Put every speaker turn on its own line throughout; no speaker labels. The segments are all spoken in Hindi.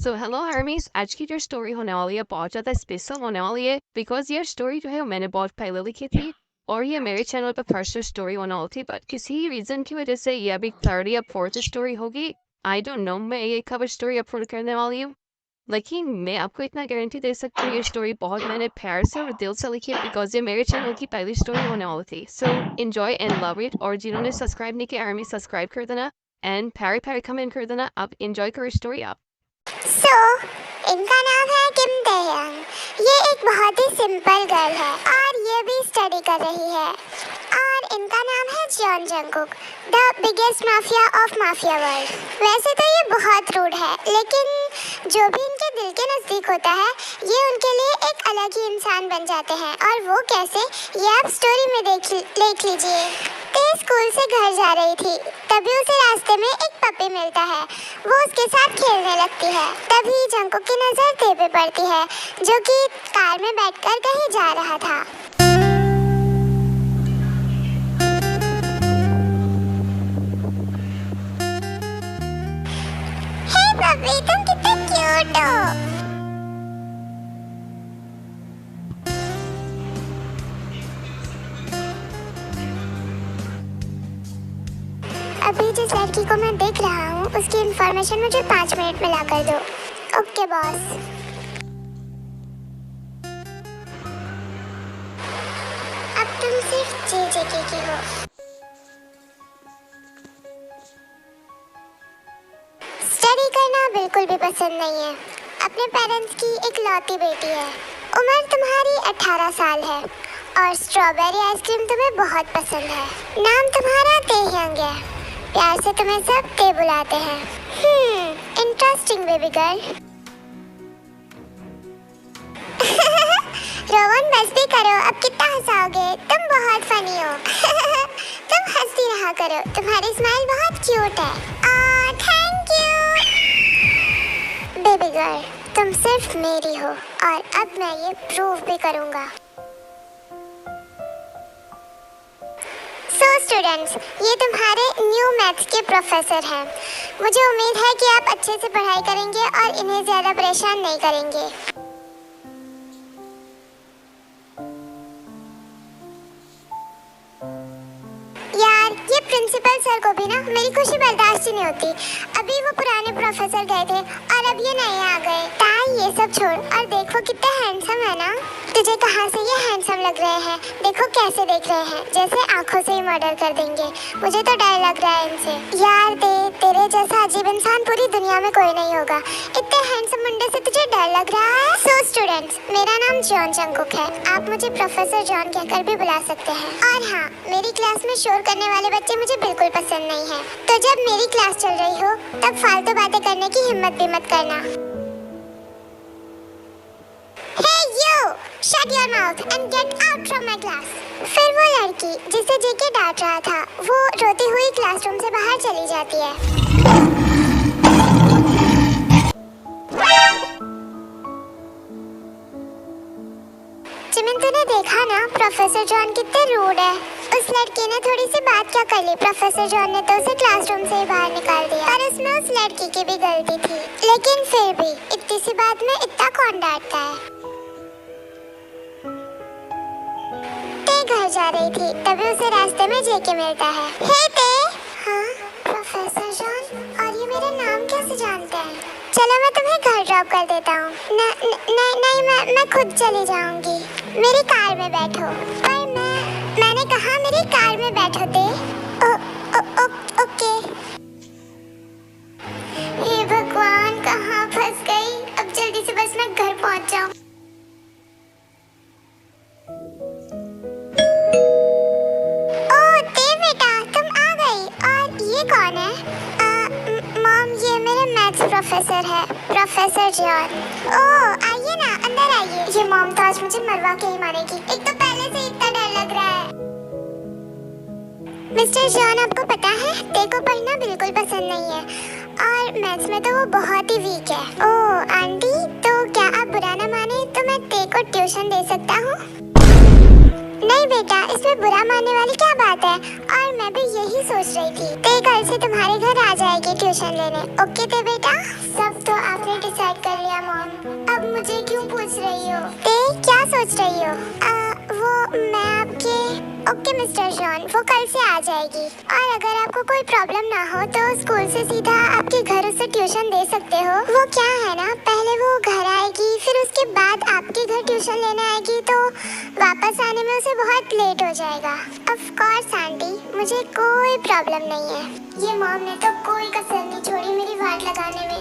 सो हेलो हर्मीस, आज की जो स्टोरी होने वाली है बहुत ज़्यादा स्पेशल होने वाली है बिकॉज ये स्टोरी जो है मैंने बहुत पहले लिखी थी और ये मेरे चैनल पर फर्स्ट स्टोरी होने वाली थी, बट किसी रीज़न की वजह से ये अभी थर्ड या फोर्थ स्टोरी होगी। आई डोंट नो मैं ये कब स्टोरी अपलोड करने वाली हूँ, लेकिन मैं आपको इतना गारंटी दे सकती हूँ ये स्टोरी बहुत मैंने प्यार से और दिल से लिखी है बिकॉज ये मेरे चैनल की पहली स्टोरी होने वाली थी। So enjoy and love it, और जिन्होंने सब्सक्राइब नहीं किया आर्मी सब्सक्राइब कर देना एंड प्यारे प्यारे कमेंट कर देना। अब एंजॉय करो स्टोरी आप।
सो इनका नाम है किम ताehyung। ये एक बहुत ही सिंपल गर्ल है और ये भी स्टडी कर रही है और इनका नाम है John Jungkook, the biggest mafia of mafia world. वैसे तो ये बहुत रूड है, लेकिन जो भी इनके दिल के नज़दीक होता है ये उनके लिए एक अलग ही इंसान बन जाते हैं। और वो कैसे, ये आप स्टोरी में देख लीजिए। ते स्कूल से घर जा रही थी, तभी उसे रास्ते में एक पपी मिलता है। वो उसके साथ खेलने लगती है। तभी जंगकुक की नज़र ते पे पड़ती है, जो कि कार में बैठकर कहीं जा रहा था। हे पपी, तुम कितने क्यूट हो। अभी जिस लड़की को मैं देख रहा हूँ उसकी इंफॉर्मेशन मुझे 5 मिनट में ला कर दो। Okay boss. अब तुम सिर्फ जेजेके की हो। स्टडी करना बिल्कुल भी पसंद नहीं है। अपने पेरेंट्स की इकलौती बेटी है। उम्र तुम्हारी 18 साल है और स्ट्रॉबेरी आइसक्रीम तुम्हें बहुत पसंद है। नाम तुम्हारा ताehyung है। प्यार से तुम्हें सब ते बुलाते हैं। Interesting baby girl. रोहन बस भी करो, अब कितना हंसाओगे, तुम बहुत फनी हो। तुम हंसती रहा करो, तुम्हारी स्माइल बहुत क्यूट है। थैंक यू बेबी गर्ल, तुम सिर्फ मेरी हो और अब मैं ये प्रूव भी करूँगा। स्टूडेंट्स, ये तुम्हारे न्यू मैथ्स के प्रोफेसर हैं। मुझे उम्मीद है कि आप अच्छे से पढ़ाई करेंगे और इन्हें ज़्यादा परेशान नहीं करेंगे। यार, ये प्रिंसिपल सर को भी ना मेरी खुशी बर्दाश्त ही नहीं होती। अभी वो पुराने प्रोफेसर गए थे और अब ये नए आ गए। ताई ये सब छोड़ और देखो कितना हैंडसम है ना। तुझे कहाँ से ये हैंडसम लग रहे हैं? देखो कैसे देख रहे हैं, जैसे आंखों से ही मर्डर कर देंगे। मुझे तो डर लग रहा है इनसे। यार तेरे जैसा अजीब इंसान पूरी दुनिया में कोई नहीं होगा। इतने हैंडसम मुंडे से तुझे डर लग रहा है? सो स्टूडेंट्स, मेरा नाम जॉन जंगकुक है। आप मुझे प्रोफेसर जॉन कहकर भी बुला सकते हैं। और हाँ, मेरी क्लास में शोर करने वाले बच्चे मुझे बिल्कुल पसंद नहीं है। तो जब मेरी क्लास चल रही हो तब फालतू बातें करने की हिम्मत भी मत करना। Hey you! Shut your mouth and get out from my class. फिर वो लड़की जिसे जेके डांट रहा था, वो रोती हुई क्लासरूम से बाहर चली जाती है। जिमिन, तूने देखा ना प्रोफेसर जॉन कितने रूड है। उस लड़की ने थोड़ी सी बात क्या कर ली, प्रोफेसर जॉन ने तो उसे क्लासरूम से ही बाहर निकाल दिया। और उसमें उस लड़की की भी गलती थी, लेकिन फिर भी इतनी सी बात में इतना कौन डांटता है। घर जा रही थी, तभी उसे रास्ते में जेके मिलता है। हे ते। हाँ प्रोफेसर जॉन, और ये मेरा नाम कैसे जानते हैं? चलो मैं तुम्हें घर ड्रॉप कर देता हूँ। नहीं, मैं खुद चली जाऊंगी। मेरी कार में बैठो। पर मैंने कहा मेरी कार में बैठो ते। ओके। हे भगवान, कहाँ फंस गई। अब जल्दी से बस मैं घर पहुँच जाऊँ। कौन है? मॉम, ये मेरे मैथ्स प्रोफेसर है, प्रोफेसर जॉन। ओह आइए ना, अंदर आइए। ये मॉम तो आज मुझे मरवा के ही मारेगी। एक तो पहले से इतना डर लग रहा है। मिस्टर जॉन, आपको पता है ते को पढ़ना बिल्कुल पसंद नहीं है और मैथ्स में तो वो बहुत ही वीक है। ओह आंटी, तो क्या आप बुरा ना माने तो मैं ते को ट्यूशन दे सकता हूँ? नहीं बेटा, इसमें बुरा मानने वाली क्या बात है। और मैं भी यही सोच रही थी। ते कल से तुम्हारे घर आ जाएगी ट्यूशन लेने। ओके ते बेटा? सब तो आपने डिसाइड सोच रही हो? वो मैं आपके ओके मिस्टर जॉन, वो कल से आ जाएगी। और अगर आपको कोई प्रॉब्लम ना हो तो स्कूल से सीधा आपके घर उसे ट्यूशन दे सकते हो। वो क्या है ना, पहले वो घर आएगी, फिर उसके बाद आपके घर ट्यूशन लेने आएगी, तो वापस आने में उसे बहुत लेट हो जाएगा। ऑफ कोर्स आंटी, मुझे कोई प्रॉब्लम नहीं है। ये मॉम ने तो कोई कसर नहीं छोड़ी मेरी वाट लगाने में।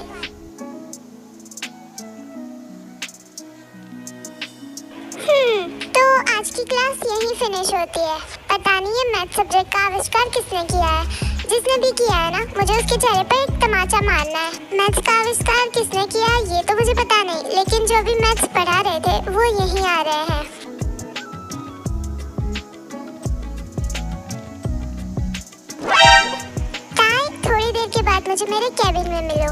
तो आज की क्लास यहीं फिनिश होती है। पता नहीं ये मैथ सब्जेक्ट का आविष्कार किसने किया है। जिसने भी किया है ना, मुझे उसके चेहरे पर एक तमाचा मारना है। मैथ्स का आविष्कार किसने किया ये तो मुझे पता नहीं, लेकिन जो भी मैथ्स पढ़ा रहे थे वो यहीं आ रहे हैं। ताई, थोड़ी देर के बाद मुझे मेरे केबिन में मिलो।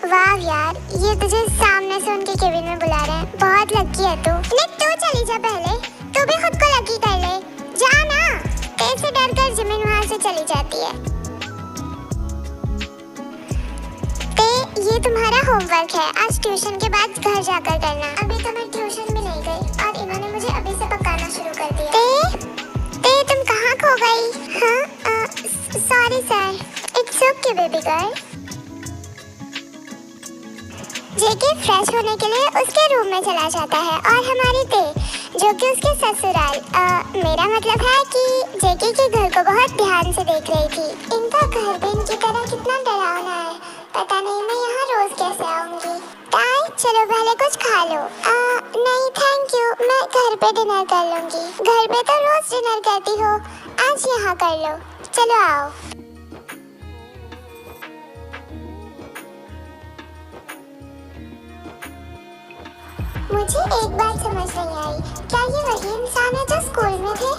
वाह यार, ये तुझे सामने से उनके केबिन में बुला रहे हैं। बहुत लकी है तू। निक, तू चली जा पहले, तू भी खुद को लकी कर ले। जा ना। तेरे से डर कर जिमिन वहाँ से चली जाती है। ते, ये तुम्हारा होमवर्क है, आज ट्यूशन के बाद घर जाकर करना। अभी तो मैं ट्यूशन भी नहीं गई और इन्होंने मुझे अभी से पकाना शुरू कर दिया। ते, तुम कहाँ खो गई? हाँ, sorry sir. It's okay baby girl. JK fresh होने के लिए उसके रूम में चला जाता है और हमारी ते, जो कि उसके ससुराल, मेरा मतलब है कि जेके के घर को बहुत ध्यान से देख रही थी। इनका घर भी इनकी तरह कितना डरावना है। पता नहीं मैं यहाँ रोज कैसे आऊंगी। ताई, चलो पहले कुछ खा लो। नहीं थैंक यू, मैं घर पे डिनर कर लूंगी। घर पे तो रोज डिनर करती हो, आज यहाँ कर लो। चलो आओ। मुझे एक बात समझ नहीं आई, क्या ये वही इंसान है जो स्कूल में थे?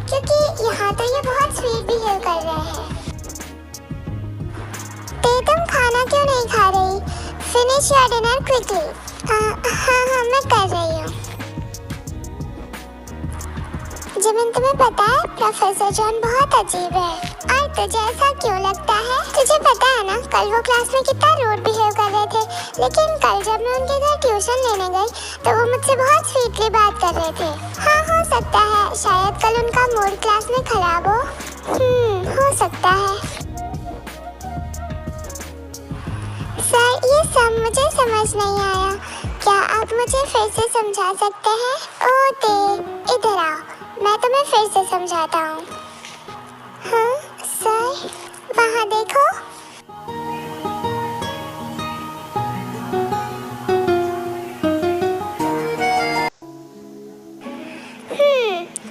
क्योंकि यहाँ तो ये बहुत स्वीट बिहेव कर रहे हैं। ते, तुम खाना क्यों नहीं खा रही? Finish your dinner quickly. हाँ, मैं कर रही हूँ। जिमिन, तुम्हें पता है प्रोफेसर जॉन बहुत अजीब है। और तुझे ऐसा क्यों लगता है? तुझे पता है ना, कल वो क्लास में कितना रूड बिहेव कर रहे थे, लेकिन कल जब मैं उनके घर ट्यूशन लेने गई तो वो मुझसे बहुत स्वीटली बात कर रहे थे। हाँ, हो सकता है शायद कल उनका मूड क्लास में खराब हो। हो सकता है। सर, ये सब मुझे समझ नहीं आया, क्या आप मुझे फिर से समझा सकते हैं? ओ ते, इधर आओ, मैं तुम्हें फिर से समझाता हूँ। हाँ सर, वहाँ देखो।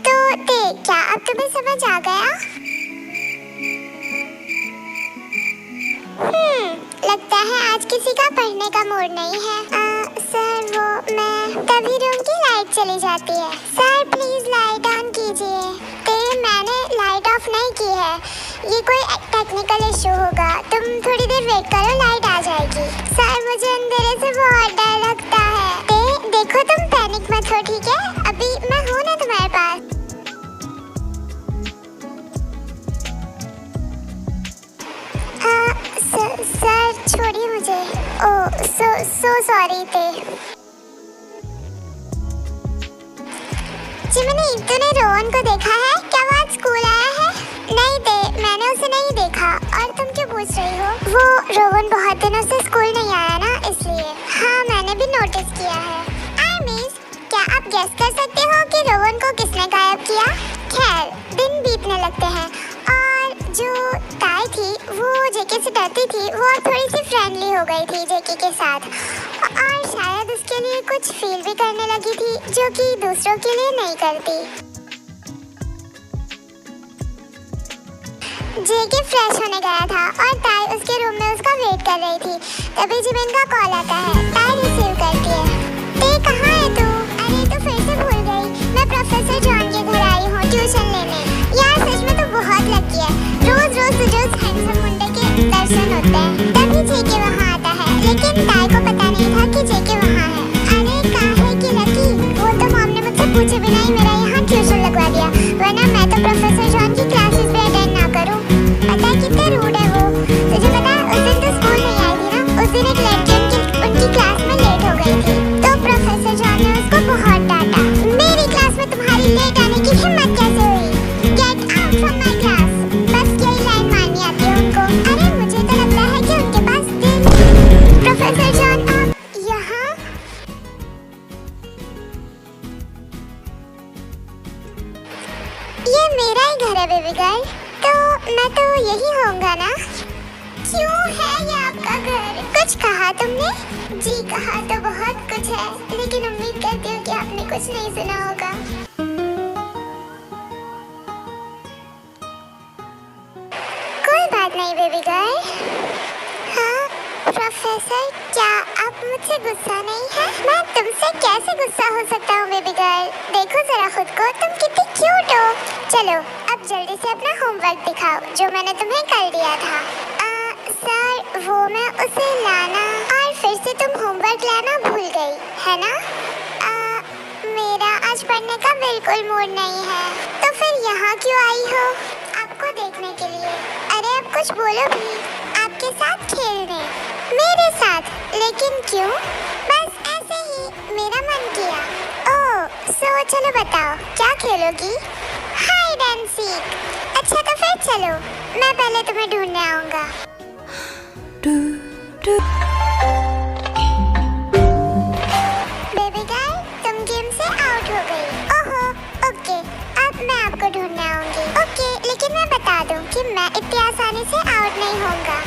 तो ते, क्या अब तुम्हें समझ आ गया? लगता है आज किसी का पढ़ने का मूड नहीं है। सर, वो मैं तभी रूम की लाइट चली जाती है। सर प्लीज लाइट ऑन कीजिए। ते, मैंने लाइट ऑफ नहीं की है, ये कोई टेक्निकल इशू होगा। तुम थोड़ी देर वेट करो, लाइट आ जाएगी। सर, मुझे अंधेरे से बहुत डर लगता है। ते, देखो तुम पैनिक मत हो, ठीक है? अभी मैं हूँ ना तुम्हारे पास। सर छोड़िए मुझे। ओह सो सॉरी ते। जिमिनी, तूने रोहन को देखा है? क्या वो आज स्कूल आया है? नहीं ते, मैंने उसे नहीं देखा। और तुम क्यों पूछ रही हो? वो रोहन बहुत दिनों से स्कूल नहीं आया ना, इसलिए। हाँ, मैंने भी नोटिस किया है। मिस, क्या आप गेस कर सकते हो कि रोहन को किसने गायब किया? खैर, दिन बीतने लगते हैं और जो ताई थी वो जेके से डरती थी, वो थोड़ी सी फ्रेंडली हो गई थी जेके के साथ और शायद उसके लिए कुछ फील भी करने लगी थी, जो कि दूसरों के लिए नहीं करती। जेके फ्रेश होने गया था और ताई उसके रूम में उसका वेट कर रही थी। तभी जिमिन का कॉल आता है। ताई रिसीव करती है। ते, कहाँ है तू? अरे तू फिर से भूल गई, मैं प्रोफेसर जॉन के घर आई हूँ ट्यूशन लेने। यार सच में तो बहुत लकी है, रोज रोज तुझे उस हैंडसम मुंडे के दर्शन होते हैं। तभी जेके वहाँ आता है, लेकिन ताई को पता नहीं था कि जेके वहाँ है। अरे काहे की लकी, वो तो मॉम ने मुझसे पूछे बिना ही मेरा यहाँ ट्यूशन लगवा दिया, वरना मैं तो प्रोफेसर जॉन की क्लासेस भी अटेंड ना करूँ। पता है कितना रूड है वो। तुझे पता है उस दिन तो स्कूल नहीं आई थी ना, उस दिन एक लड़की उनकी क्लास में लेट हो गई थी, तो प्रोफेसर तो यही होगा ना? क्यों है ये आपका घर? कुछ कहा तुमने? जी कहा तो बहुत कुछ है, लेकिन उम्मीद करती हूँ कि आपने कुछ नहीं सुना होगा। कोई बात नहीं बेबी गर्ल। हाँ प्रोफेसर, क्या आप मुझसे गुस्सा नहीं है? मैं तुमसे कैसे गुस्सा हो सकता हूँ बेबी गर्ल? देखो जरा खुद को, तुम कितनी क्यूट हो। चलो अब जल्दी से अपना होमवर्क दिखाओ जो मैंने तुम्हें कल दिया था। सर वो मैं उसे लाना और फिर से तुम होमवर्क लाना भूल गई है ना? मेरा आज पढ़ने का बिल्कुल मूड नहीं है। तो फिर यहाँ क्यों आई हो? आपको देखने के लिए। अरे अब कुछ बोलो भी। आपके साथ खेलने। मेरे साथ? लेकिन क्यों? बस ऐसे ही मेरा मन किया। ओह सो चलो बताओ क्या खेलोगी? Hide and seek. अच्छा तो फिर चलो, मैं पहले तुम्हें ढूंढने आऊंगा। बेबी गर्ल, तुम गेम से आउट हो गई। ओहो ओके, अब मैं आपको ढूंढने आऊंगी। ओके, लेकिन मैं बता दूं कि मैं इतनी आसानी से आउट नहीं होऊंगा।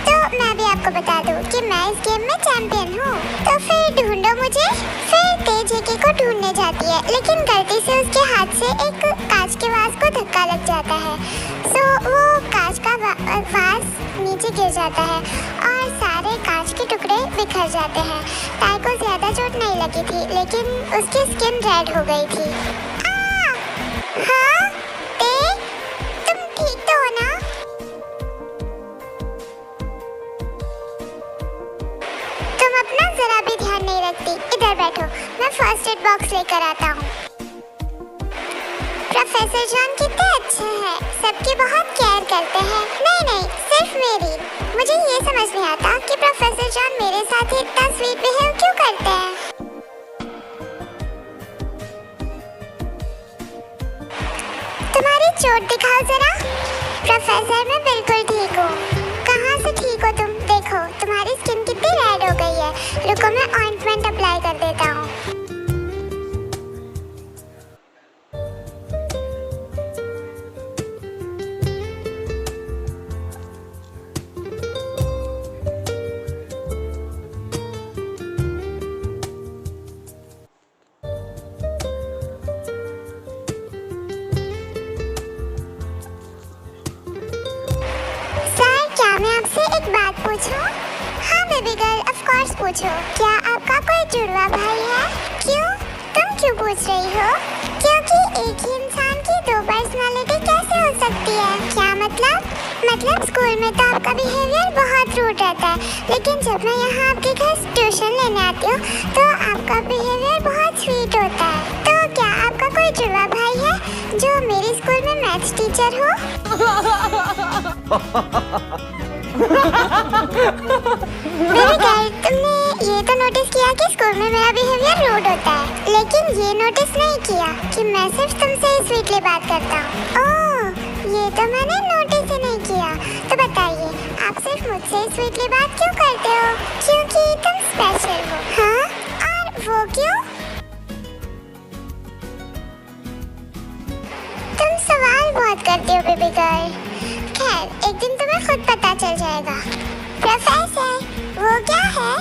तो मैं भी आपको बता दूं कि मैं इस गेम में चैंपियन हूँ। तो फिर ढूंढो मुझे। फिर तेज जेके को ढूंढने जाती है, लेकिन गलती से उसके हाथ से एक कांच के वास को धक्का लग जाता है। सो वो कांच का वास नीचे गिर जाता है और सारे कांच के टुकड़े बिखर जाते हैं। ताई को ज्यादा चोट नहीं लगी थी, लेकिन उसकी स्किन रेड हो गई थी। हाँ ते, तुम ठीक तो हो ना? तुम अपना जरा भी ध्यान नहीं रखती। इधर बैठो, मैं फर्स्ट एड बॉक्स लेकर आता हूँ। प्रोफेसर जॉन कितने अच्छे हैं, सबकी बहुत केयर करते हैं। नहीं सिर्फ मेरी। मुझे ये समझ नहीं आता कि प्रोफेसर जॉन मेरे साथ इतना स्वीट बिहेव क्यों करते हैं। तुम्हारी चोट दिखाओ जरा। प्रोफेसर मैं बिल्कुल ठीक हूँ। कहाँ से ठीक हो तुम? देखो तुम्हारी स्किन कितनी रेड हो गई है। रुको मैं ऑइंटमेंट अप्लाई कर देता हूँ। एक बात पूछूं? हाँ बेबी गर्ल, ऑफ कोर्स पूछो। क्या आपका कोई जुड़वा भाई है? क्यों? तुम क्यों पूछ रही हो? क्योंकि एक ही इंसान की दो पर्सनालिटी कैसे हो सकती है? क्या मतलब? मतलब स्कूल में तो आपका बिहेवियर बहुत रूड रहता है, लेकिन जब मैं यहाँ आपके घर ट्यूशन लेने आती हूँ तो आपका बिहेवियर बहुत स्वीट होता है। तो क्या आपका कोई जुड़वा भाई है जो मेरे स्कूल में मैथ्स टीचर हो? मेरे गर्ल, तुमने ये तो नोटिस किया कि स्कूल में मेरा बिहेवियर रूड होता है, लेकिन ये नोटिस नहीं किया कि मैं सिर्फ तुमसे स्वीटली बात करता हूँ। ओह, ये तो मैंने नोटिस ही नहीं किया। तो बताइए, आप सिर्फ मुझसे स्वीटली बात क्यों करते हो? क्योंकि तुम स्पेशल हो। हाँ, और वो क्यों? तुम सवाल बहुत करती हो बेबी गर्ल। खैर, एक दिन तुम्हें खुद पता चल जाएगा। प्रोफेसर, वो क्या है?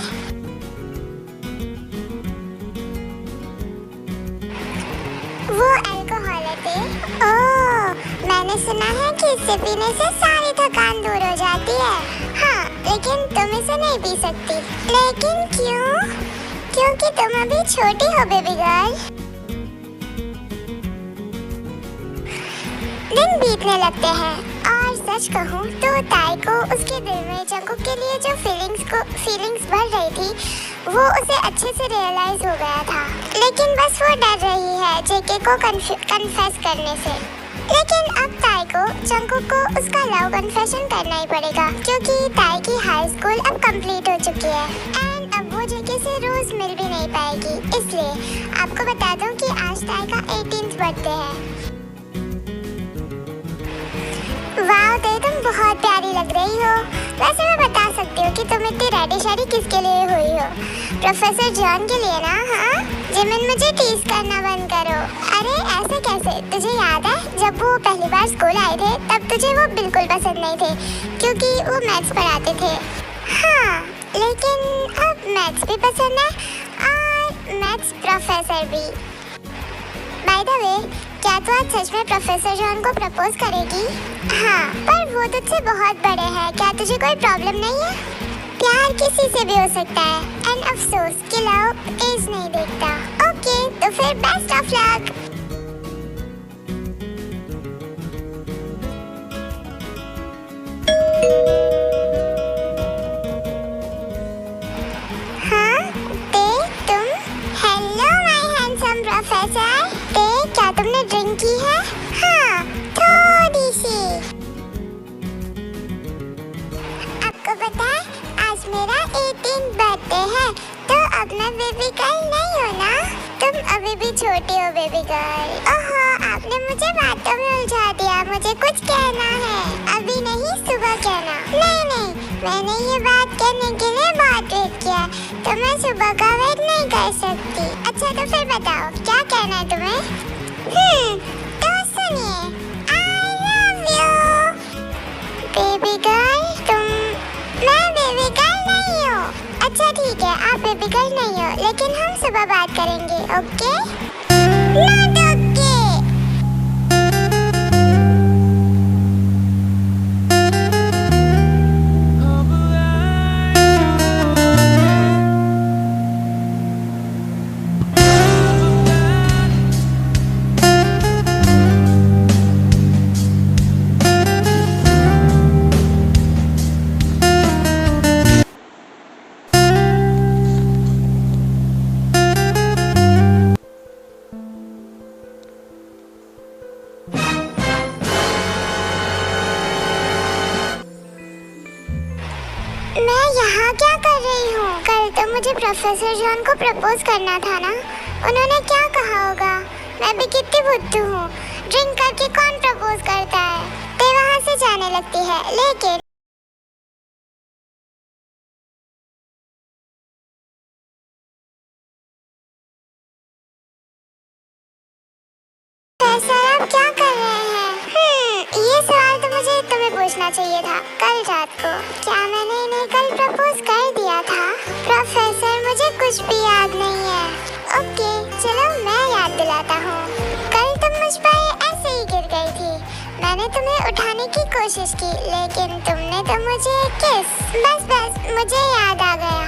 वो अल्कोहल है। ओह, मैंने सुना है कि इसे पीने से सारी थकान दूर हो जाती है। हाँ, लेकिन तुम इसे नहीं पी सकती। लेकिन क्यों? क्योंकि तुम अभी छोटी हो बेबी गर्ल। दिन बीतने लगते हैं और सच कहूँ तो ताई को उसके दिल में जंकुक के लिए जो फीलिंग्स बढ़ रही थी वो उसे अच्छे से रियलाइज हो गया था। लेकिन बस वो डर रही है जेके को कन्फेस करने से। लेकिन अब ताई को जंकुक को उसका लव कन्फेशन करना ही पड़ेगा, क्योंकि ताई की हाई स्कूल अब कंप्लीट हो चुकी है एंड अब वो जेके से रोज मिल भी नहीं पाएगी। इसलिए आपको बता दूं कि आज ताई का 18th बर्थडे है। वाह ते, तुम बहुत प्यारी लग रही हो। वैसे मैं बता सकती हूँ कि तुम इतनी रेडी शेडी किसके लिए हुई हो। प्रोफेसर जॉन के लिए ना। हाँ, जिमिन मुझे टीज करना बंद करो। अरे ऐसे कैसे? तुझे याद है जब वो पहली बार स्कूल आए थे तब तुझे वो बिल्कुल पसंद नहीं थे क्योंकि वो मैथ्स पढ़ाते थे। हाँ, लेकिन अब मैथ्स भी पसंद है और मैथ्स प्रोफेसर भी। बाय द वे, क्या तू आज सच में प्रोफेसर जॉन को प्रपोज करेगी? हाँ, पर वो तुझसे बहुत बड़े हैं। क्या तुझे कोई प्रॉब्लम नहीं है? प्यार किसी से भी हो सकता है एंड अफसोस कि लव एज नहीं देखता। ओके, तो फिर बेस्ट ऑफ लक। हाँ, तुम। Hello my handsome professor. क्या तुमने ड्रिंक की है? हाँ, थोड़ी सी। आपको पता है आज मेरा 18 बर्थडे है, तो अब मैं बेबी गर्ल नहीं हूँ ना। तुम अभी भी छोटी हो बेबी गर्ल। ओहो, आपने मुझे बातों में उलझा दिया। मुझे कुछ कहना है, अभी नहीं, सुबह कहना। नहीं, मैंने ये बात कहने के लिए बहुत वेट किया, तो मैं सुबह का वेट नहीं कर सकती। अच्छा, तो फिर बताओ क्या कहना है तुम्हें? तो सुनिए, I love you, baby girl. मैं बेबी गर्ल नहीं हूँ। अच्छा ठीक है, आप बेबी गर्ल नहीं हो, लेकिन हम सुबह बात करेंगे, ओके? Not okay. मैं यहाँ क्या कर रही हूँ? कल तो मुझे प्रोफेसर जॉन को प्रपोज करना था ना। उन्होंने क्या कहा होगा? मैं भी कितनी बुद्धू हूँ। ड्रिंक करके कौन प्रपोज करता है? ते वहाँ से जाने लगती है, लेकिन सर आप क्या कर रहे हैं? ये सवाल तो मुझे तुम्हें पूछना चाहिए था कल रात को। क्या मैंने इन्हें कल प्रपोज कर दिया था? प्रोफेसर, मुझे कुछ भी याद नहीं है। ओके, चलो मैं याद दिलाता हूँ। कल तुम मुझ पर ऐसे ही गिर गई थी। मैंने तुम्हें उठाने की कोशिश की, लेकिन तुमने तो मुझे बस मुझे याद आ गया।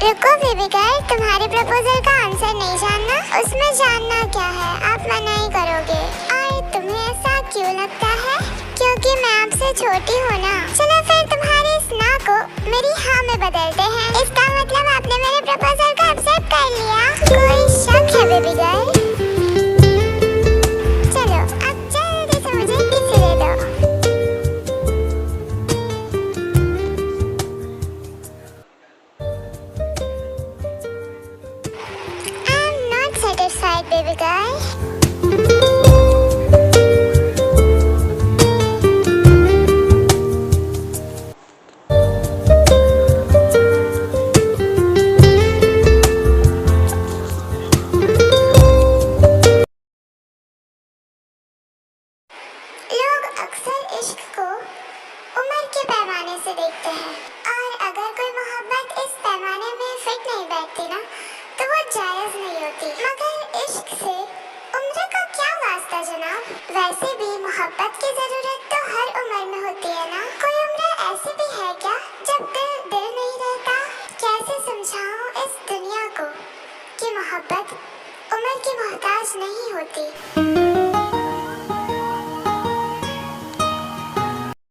रुको बेबी गर्ल, तुम्हारे प्रपोजल का आंसर नहीं जानना? उसमें जानना क्या है, आप मना ही करोगे। और तुम्हें ऐसा क्यों लगता है? क्योंकि मैं आपसे छोटी हूँ ना। चलो फिर तुम्हारी इस ना को मेरी हाँ में बदलते हैं। इसका मतलब आपने मेरे प्रपोजल को एक्सेप्ट कर लिया। कोई शक है बेबी गर्ल? चलो अब जल्दी से मुझे किसी दे दो। Satisfied, baby girl. लोग अक्सर इश्क को उम्र के पैमाने से देखते हैं, और अगर कोई मोहब्बत इस पैमाने में फिट नहीं बैठती ना, तो वो जायज नहीं होती। मगर इश्क से उम्र का क्या वास्ता जनाब? वैसे भी मोहब्बत की जरूरत तो हर उम्र में होती है ना। कोई उम्र ऐसी भी है क्या जब दिल नहीं रहता? कैसे समझाऊं इस दुनिया को कि मोहब्बत उम्र की मोहताज नहीं होती।